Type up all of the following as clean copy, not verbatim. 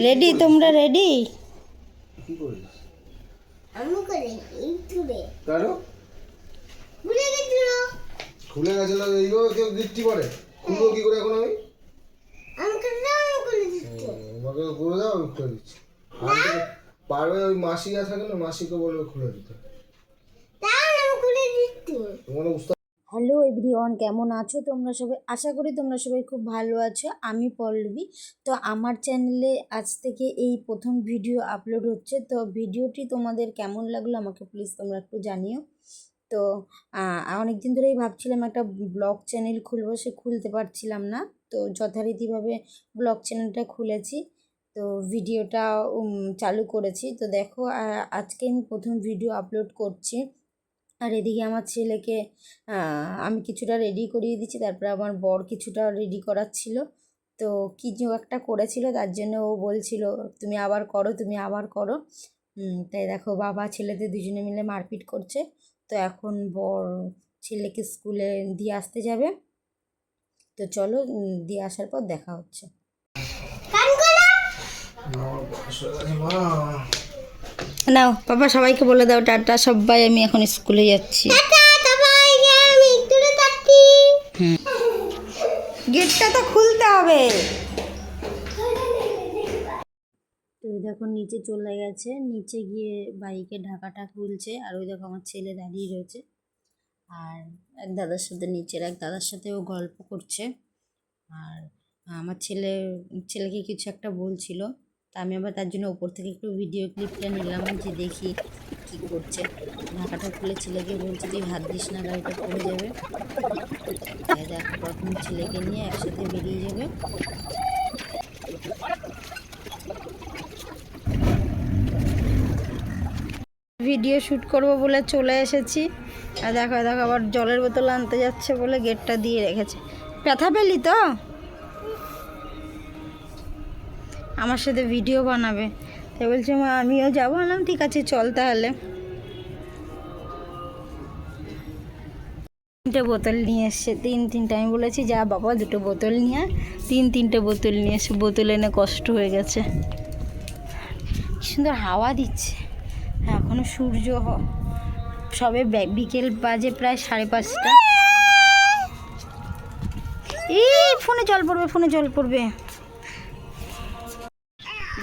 Ready? তোমরা ready? কি করিস? আমি করে ইউটিউবে কারো ভুলে গেছিল। খুলে গেছিল এইগুলো কেউ গিফটি করে খুলবো কি করে এখন আমি? আমাকে দাও করে দিতে। আমাকে করে দাও আমি খুলে দিচ্ছি। পারবে ওই মাসিরা থাকে না, মাসিকে বলবে খুলে দিতে। দাও আমি করে দিতে। তোমার উস্তাদ। হ্যালো এভরিওয়ান, কেমন আছো তোমরা সবাই? আশা করি তোমরা সবাই খুব ভালো আছো। আমি পল্লবী। তো আমার চ্যানেলে আজ থেকে এই প্রথম ভিডিও আপলোড হচ্ছে। তো ভিডিওটি তোমাদের কেমন লাগলো আমাকে প্লিজ তোমরা একটু জানিও। তো অনেক দিন ধরেই ভাবছিলাম একটা ব্লগ চ্যানেল খুলবো, সে খুলতে পারছিলাম না। তো যথারীতিভাবে ব্লগ চ্যানেলটা খুলেছি, তো ভিডিওটা চালু করেছি। তো দেখো আজকে আমি প্রথম ভিডিও আপলোড করছি। আর এদিকে আমার ছেলেকে আমি কিছুটা রেডি করিয়ে দিচ্ছি, তারপরে আমার বর কিছুটা রেডি করাচ্ছিল। তো কিছু একটা করেছিল, তার জন্য ও বলছিল তুমি আবার করো, তুমি আবার করো। তাই দেখো বাবা ছেলেদের দুজনে মিলে মারপিট করছে। তো এখন বর ছেলেকে স্কুলে দিয়ে আসতে যাবে। তো চলো দিয়ে আসার পর দেখা হচ্ছে। নাও বাবা, সবাইকে বলে দাও টাটা সবাই, আমি এখন স্কুলে যাচ্ছি। গেটটা তো খুলতে হবে। তো দেখো নিচে চলে গেছে, নিচে গিয়ে বাইকে ঢাকাটা খুলছে। আর ওই দেখো আমার ছেলে দাঁড়িয়ে রয়েছে, আর এক দাদার সাথে নিচের এক দাদার সাথেও গল্প করছে। আর আমার ছেলেকে কিছু একটা বলছিল, তা আমি আবার তার জন্য ওপর থেকে একটু ভিডিও ক্লিপটা নিলাম যে দেখি কি করছে। ঢাকাটা খুলে ছেলেকে বলছে তুই হাত দিস না, গাড়িটা পড়ে যাবে। তাই দেখো প্রথম ছেলেকে নিয়ে একসাথে বেরিয়ে যাবে। ভিডিও শ্যুট করব বলে চলে এসেছি। আর দেখো দেখো আবার জলের বোতল আনতে যাচ্ছে বলে গেটটা দিয়ে রেখেছে। ব্যথা পেলি তো? আমার সাথে ভিডিও বানাবে, তাই বলছে মা আমিও যাবো। আনলাম ঠিক আছে চল তাহলে। তিনটে বোতল নিয়ে এসছে, তিনটে। আমি বলেছি যা বাবা দুটো বোতল নিয়ে, তিনটে বোতল নিয়ে এসে, বোতল এনে কষ্ট হয়ে গেছে। সুন্দর হাওয়া দিচ্ছে। এখনো সূর্য সবে বিকেল বাজে প্রায় 5:30। এই ফোনে জল পড়বে, ফোনে জল পড়বে।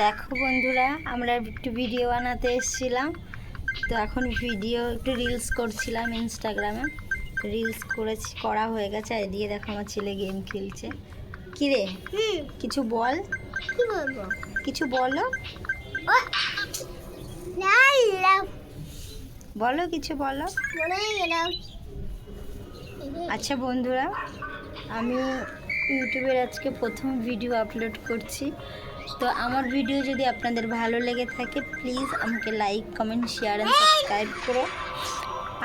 দেখো বন্ধুরা, আমরা একটু ভিডিও বানাতে এসেছিলাম। তো এখন ভিডিও একটু রিলস করছিলাম ইনস্টাগ্রামে। রিলস করা হয়ে গেছে। আর এদিকে দেখো আমার ছেলে গেম খেলছে। কি রে কিছু বল, কি বলবো? কিছু বলো, বলো কিছু বলো। আচ্ছা বন্ধুরা, আমি ইউটিউবের আজকে প্রথম ভিডিও আপলোড করছি। তো আমার ভিডিও যদি আপনাদের ভালো লেগে থাকে প্লিজ আমাকে like, comment, share and subscribe করো।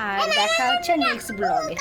আর দেখা হচ্ছে নেক্সট ব্লগে।